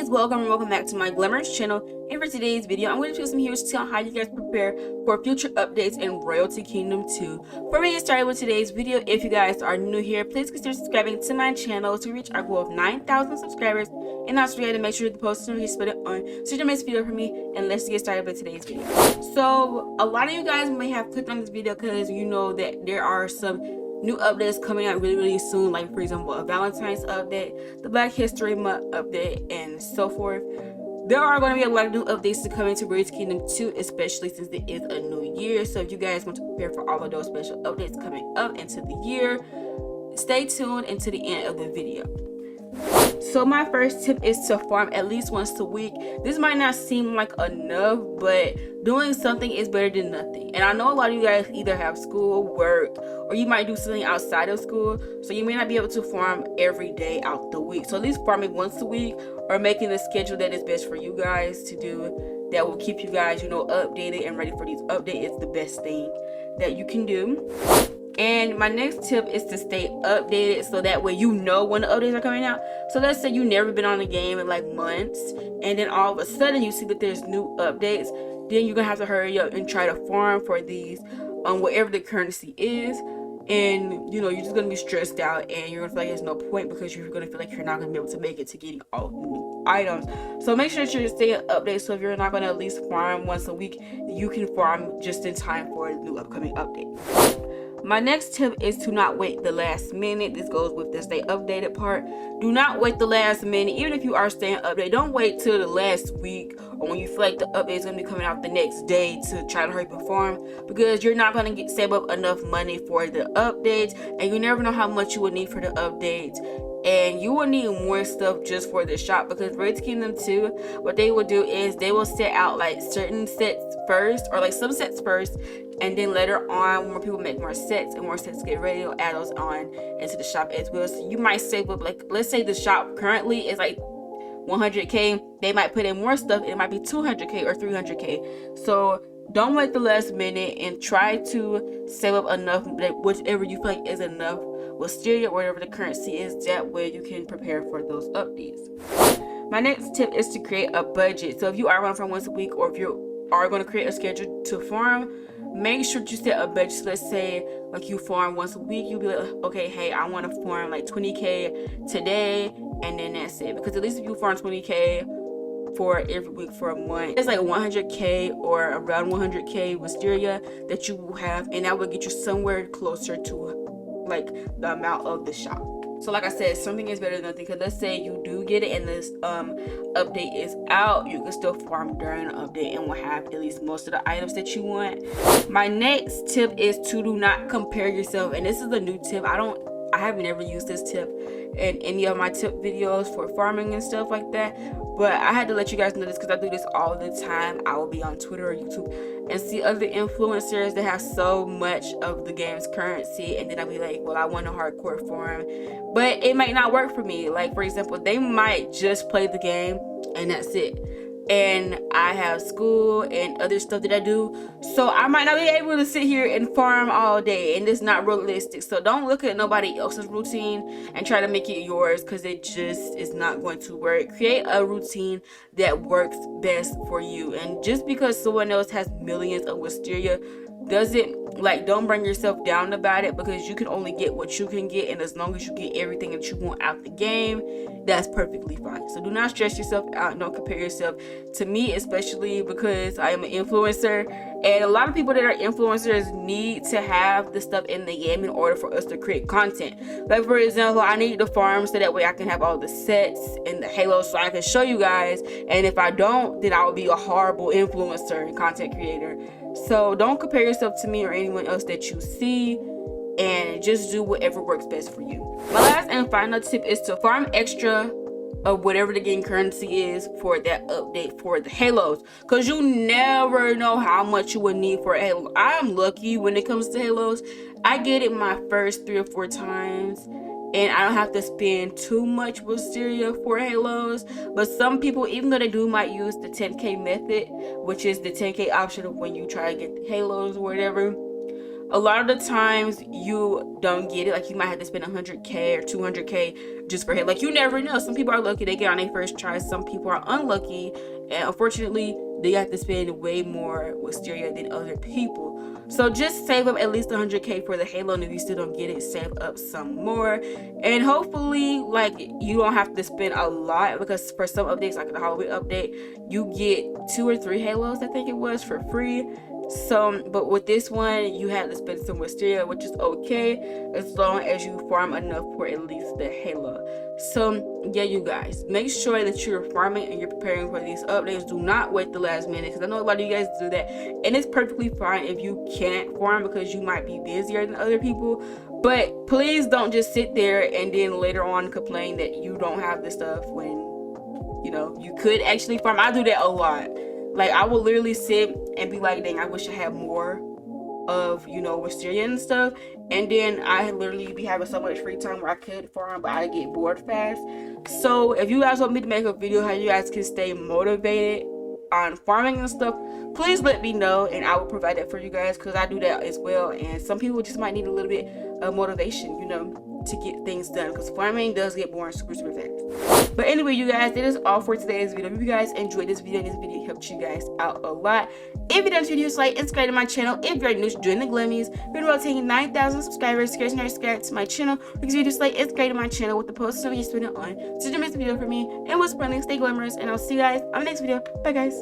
welcome and welcome back to my Glamorous channel. And for today's video, I'm going to do some huge tips on how you guys prepare for future updates in Royalty Kingdom 2. Before we get started with today's video, if you guys are new here, please consider subscribing to my channel to reach our goal of 9,000 subscribers. And also forget to make sure the post notification button on so you don't miss a video from me. And let's get started with today's video. So a lot of you guys may have clicked on this video because you know that there are some new updates coming out really soon, like for example a Valentine's update, the Black History Month update, and so forth. There are going to be a lot of new updates to come into Royalty Kingdom 2, especially since it is a new year. So if you guys want to prepare for all of those special updates coming up into the year, stay tuned until the end of the video. So my first tip is to farm at least once a week. This might not seem like enough, but doing something is better than nothing. And I know a lot of you guys either have school, work, or you might do something outside of school, so you may not be able to farm every day out the week. So at least farming once a week or making a schedule that is best for you guys to do, that will keep you guys, updated and ready for these updates, is the best thing that you can do. And my next tip is to stay updated so that way you know when the updates are coming out. So let's say you've never been on the game in like months, and then all of a sudden you see that there's new updates. Then you're gonna have to hurry up and try to farm for these whatever the currency is. And you're just gonna be stressed out, and you're gonna feel like there's no point because you're gonna feel like you're not gonna be able to make it to getting all the new items. So make sure that you're staying updated. So if you're not gonna at least farm once a week, you can farm just in time for the new upcoming update. My next tip is to not wait the last minute. This goes with the stay updated part. Do not wait the last minute. Even if you are staying updated, don't wait till the last week or when you feel like the update is going to be coming out the next day to try to hurry up and farm, because you're not going to save up enough money for the updates, and you never know how much you will need for the updates. And you will need more stuff just for the shop, because Royalty Kingdom 2, what they will do is they will set out like certain sets first, or like some sets first, and then later on when more people make more sets and more sets get ready, they'll add those on into the shop as well. So you might save up, like let's say the shop currently is like 100k, they might put in more stuff, it might be 200k or 300k. So don't wait the last minute, and try to save up enough, that whichever you feel like is enough Wisteria or whatever the currency is, that way you can prepare for those updates. My next tip is to create a budget. So if you are going to farm once a week, or if you are going to create a schedule to farm, make sure you set a budget. So let's say like you farm once a week, you'll be like, okay, hey, I want to farm like 20k today, and then that's it. Because at least if you farm 20k for every week for a month, it's like 100k or around 100k Wisteria that you will have, and that will get you somewhere closer to like the amount of the shop. So like I said, something is better than nothing, because let's say you do get it and this update is out, you can still farm during the update and will have at least most of the items that you want. My next tip is to do not compare yourself, and this is a new tip. I have never used this tip in any of my tip videos for farming and stuff like that, but I had to let you guys know this because I do this all the time. I will be on Twitter or YouTube and see other influencers that have so much of the game's currency, and then I'll be like, well, I want a hardcore farm, but it might not work for me. Like for example, they might just play the game and that's it, and I have school and other stuff that I do, so I might not be able to sit here and farm all day, and it's not realistic. So don't look at nobody else's routine and try to make it yours, because it just is not going to work. Create a routine that works best for you, and just because someone else has millions of Wisteria don't bring yourself down about it, because you can only get what you can get, and as long as you get everything that you want out the game, that's perfectly fine. So do not stress yourself out. Don't compare yourself to me, especially because I am an influencer, and a lot of people that are influencers need to have the stuff in the game in order for us to create content. Like for example, I need the farm so that way I can have all the sets and the halos so I can show you guys, and if I don't, then I will be a horrible influencer and content creator. So don't compare yourself to me or anyone else that you see, and just do whatever works best for you. My last and final tip is to farm extra of whatever the game currency is for that update for the halos, because you never know how much you would need for a halo. I am lucky when it comes to halos. I get it my first 3 or 4 times, and I don't have to spend too much Wisteria for halos. But some people, even though they might use the 10k method, which is the 10k option of when you try to get the halos or whatever, a lot of the times you don't get it. Like, you might have to spend 100k or 200k just for halo. Like, you never know. Some people are lucky, they get on their first try. Some people are unlucky, and unfortunately they have to spend way more wisteria than other people. So just save up at least 100k for the halo, and if you still don't get it, save up some more. And hopefully, like, you don't have to spend a lot, because for some updates, like the Halloween update, you get 2 or 3 halos, I think it was, for free. So, but with this one, you have to spend some wisteria, which is okay as long as you farm enough for at least the halo. So yeah, you guys, make sure that you're farming and you're preparing for these updates. Do not wait the last minute, because I know a lot of you guys do that, and it's perfectly fine if you can't farm because you might be busier than other people. But please don't just sit there and then later on complain that you don't have the stuff when, you know, you could actually farm. I do that a lot. Like, I will literally sit and be like, dang, I wish I had more of, you know, wisteria and stuff. And then I literally be having so much free time where I could farm, but I get bored fast. So if you guys want me to make a video how you guys can stay motivated on farming and stuff, please let me know, and I will provide that for you guys, because I do that as well. And some people just might need a little bit of motivation, you know, to get things done, because farming does get boring super fast. But anyway, you guys, that is all for today's video. If you guys enjoyed this video and this video helped you guys out a lot, if you done this video, like and subscribe to my channel. If you're new, join the Glammies. We're about taking 9,000 subscribers. You guys know, subscribe to my channel, because if you just like and subscribe to my channel with the post notification on, so don't miss the video for me. And what's friendly, stay glamorous, and I'll see you guys on the next video. Bye guys.